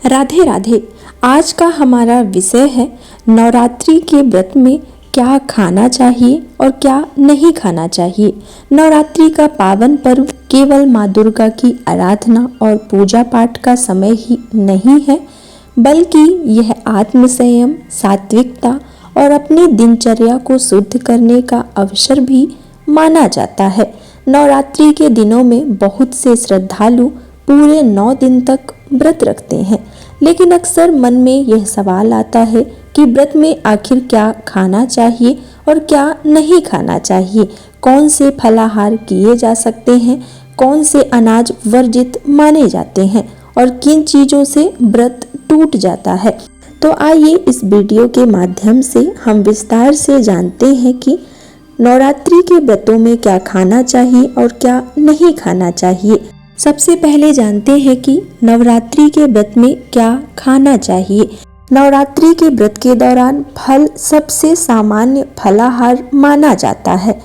राधे राधे। आज का हमारा विषय है नवरात्रि के व्रत में क्या खाना चाहिए और क्या नहीं खाना चाहिए। नवरात्रि का पावन पर्व केवल माँ दुर्गा की आराधना और पूजा पाठ का समय ही नहीं है, बल्कि यह आत्म संयम, सात्विकता और अपनी दिनचर्या को शुद्ध करने का अवसर भी माना जाता है। नवरात्रि के दिनों में बहुत से श्रद्धालु पूरे 9 दिन तक व्रत रखते हैं, लेकिन अक्सर मन में यह सवाल आता है कि व्रत में आखिर क्या खाना चाहिए और क्या नहीं खाना चाहिए। कौन से फलाहार किए जा सकते हैं, कौन से अनाज वर्जित माने जाते हैं और किन चीज़ों से व्रत टूट जाता है। तो आइए इस वीडियो के माध्यम से हम विस्तार से जानते हैं कि नवरात्रि के व्रतों में क्या खाना चाहिए और क्या नहीं खाना चाहिए। सबसे पहले जानते हैं कि नवरात्रि के व्रत में क्या खाना चाहिए। नवरात्रि के व्रत के दौरान फल सबसे सामान्य फलाहार माना जाता है।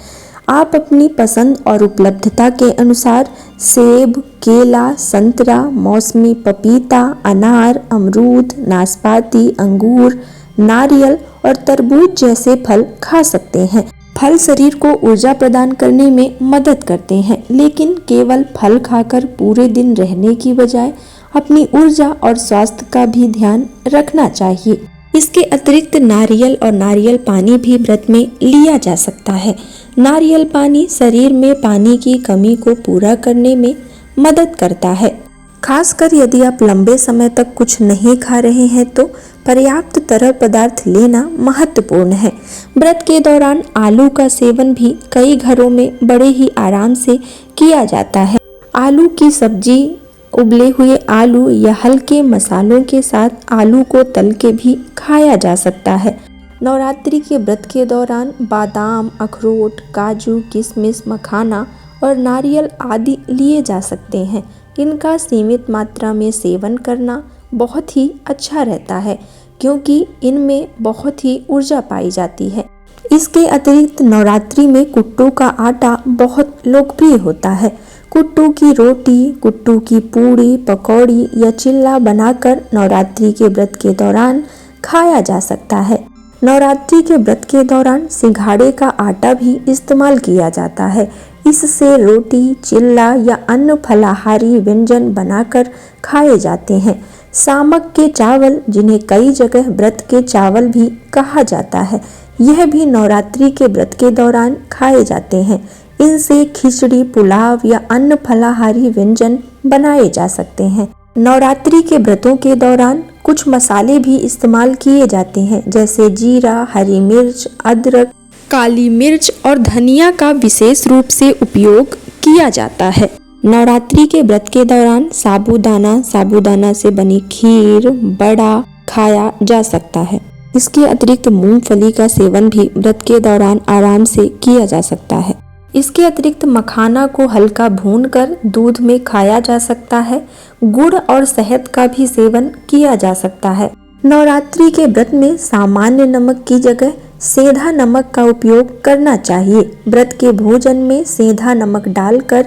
आप अपनी पसंद और उपलब्धता के अनुसार सेब, केला, संतरा, मौसमी पपीता, अनार, अमरूद, नाशपाती, अंगूर, नारियल और तरबूज जैसे फल खा सकते हैं। फल शरीर को ऊर्जा प्रदान करने में मदद करते हैं, लेकिन केवल फल खाकर पूरे दिन रहने की बजाय अपनी ऊर्जा और स्वास्थ्य का भी ध्यान रखना चाहिए। इसके अतिरिक्त नारियल और नारियल पानी भी व्रत में लिया जा सकता है। नारियल पानी शरीर में पानी की कमी को पूरा करने में मदद करता है। खासकर यदि आप लंबे समय तक कुछ नहीं खा रहे हैं तो पर्याप्त तरल पदार्थ लेना महत्वपूर्ण है। व्रत के दौरान आलू का सेवन भी कई घरों में बड़े ही आराम से किया जाता है। आलू की सब्जी, उबले हुए आलू या हल्के मसालों के साथ आलू को तल के भी खाया जा सकता है। नवरात्रि के व्रत के दौरान बादाम, अखरोट, काजू, किशमिश, मखाना और नारियल आदि लिए जा सकते हैं। इनका सीमित मात्रा में सेवन करना बहुत ही अच्छा रहता है, क्योंकि इनमें बहुत ही ऊर्जा पाई जाती है। इसके अतिरिक्त नवरात्रि में कुट्टू का आटा बहुत लोकप्रिय होता है। कुट्टू की रोटी, कुट्टू की पूड़ी, पकौड़ी या चिल्ला बनाकर नवरात्रि के व्रत के दौरान खाया जा सकता है। नवरात्रि के व्रत के दौरान सिंघाड़े का आटा भी इस्तेमाल किया जाता है। इससे रोटी, चिल्ला या अन्य फलाहारी व्यंजन बनाकर खाए जाते हैं। सामक के चावल, जिन्हें कई जगह व्रत के चावल भी कहा जाता है, यह भी नवरात्रि के व्रत के दौरान खाए जाते हैं। इनसे खिचड़ी, पुलाव या अन्य फलाहारी व्यंजन बनाए जा सकते हैं। नवरात्रि के व्रतों के दौरान कुछ मसाले भी इस्तेमाल किए जाते हैं, जैसे जीरा, हरी मिर्च, अदरक, काली मिर्च और धनिया का विशेष रूप से उपयोग किया जाता है। नवरात्रि के व्रत के दौरान साबूदाना से बनी खीर, बड़ा खाया जा सकता है। इसके अतिरिक्त मूंगफली का सेवन भी व्रत के दौरान आराम से किया जा सकता है। इसके अतिरिक्त मखाना को हल्का भूनकर दूध में खाया जा सकता है। गुड़ और शहद का भी सेवन किया जा सकता है। नवरात्रि के व्रत में सामान्य नमक की जगह सेंधा नमक का उपयोग करना चाहिए। व्रत के भोजन में सेंधा नमक डालकर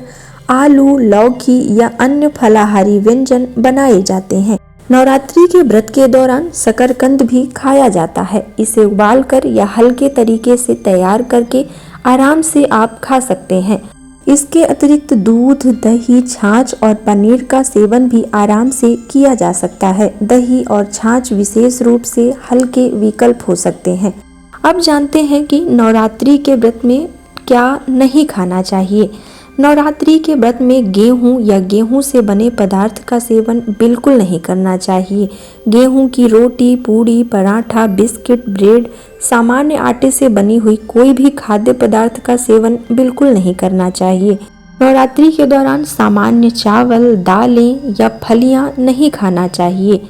आलू, लौकी या अन्य फलाहारी व्यंजन बनाए जाते हैं। नवरात्रि के व्रत के दौरान शकरकंद भी खाया जाता है। इसे उबालकर या हल्के तरीके से तैयार करके आराम से आप खा सकते हैं। इसके अतिरिक्त दूध, दही, छाछ और पनीर का सेवन भी आराम से किया जा सकता है। दही और छाछ विशेष रूप से हल्के विकल्प हो सकते हैं। अब जानते हैं कि नवरात्रि के व्रत में क्या नहीं खाना चाहिए। नवरात्रि के व्रत में गेहूं या गेहूं से बने पदार्थ का सेवन बिल्कुल नहीं करना चाहिए। गेहूं की रोटी, पूड़ी, पराठा, बिस्किट, ब्रेड, सामान्य आटे से बनी हुई कोई भी खाद्य पदार्थ का सेवन बिल्कुल नहीं करना चाहिए। नवरात्रि के दौरान सामान्य चावल, दालें या फलियां नहीं खाना चाहिए।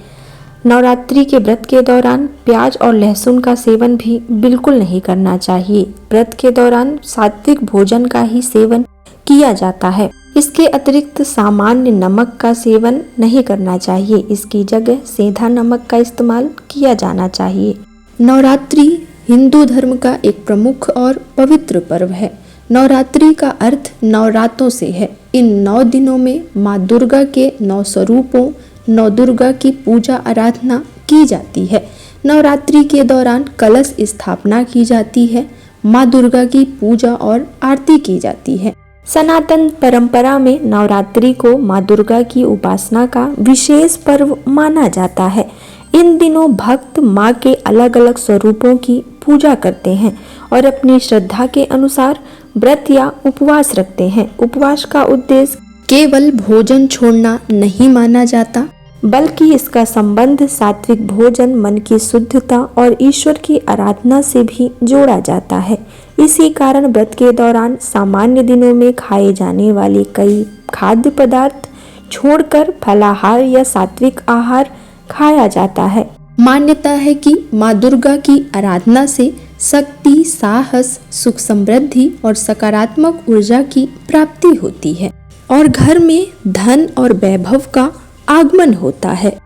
नवरात्रि के व्रत के दौरान प्याज और लहसुन का सेवन भी बिल्कुल नहीं करना चाहिए। व्रत के दौरान सात्विक भोजन का ही सेवन किया जाता है। इसके अतिरिक्त सामान्य नमक का सेवन नहीं करना चाहिए। इसकी जगह सेंधा नमक का इस्तेमाल किया जाना चाहिए। नवरात्रि हिंदू धर्म का एक प्रमुख और पवित्र पर्व है। नवरात्रि का अर्थ नवरातों से है। इन 9 दिनों में माँ दुर्गा के 9 स्वरूपों नवदुर्गा की पूजा आराधना की जाती है। नवरात्रि के दौरान कलश स्थापना की जाती है। माँ दुर्गा की पूजा और आरती की जाती है। सनातन परंपरा में नवरात्रि को माँ दुर्गा की उपासना का विशेष पर्व माना जाता है। इन दिनों भक्त माँ के अलग अलग स्वरूपों की पूजा करते हैं और अपनी श्रद्धा के अनुसार व्रत या उपवास रखते हैं। उपवास का उद्देश्य केवल भोजन छोड़ना नहीं माना जाता, बल्कि इसका संबंध सात्विक भोजन, मन की शुद्धता और ईश्वर की आराधना से भी जोड़ा जाता है। इसी कारण व्रत के दौरान सामान्य दिनों में खाए जाने वाले कई खाद्य पदार्थ छोड़कर फलाहार या सात्विक आहार खाया जाता है। मान्यता है कि माँ दुर्गा की आराधना से शक्ति, साहस, सुख समृद्धि और सकारात्मक ऊर्जा की प्राप्ति होती है और घर में धन और वैभव का आगमन होता है।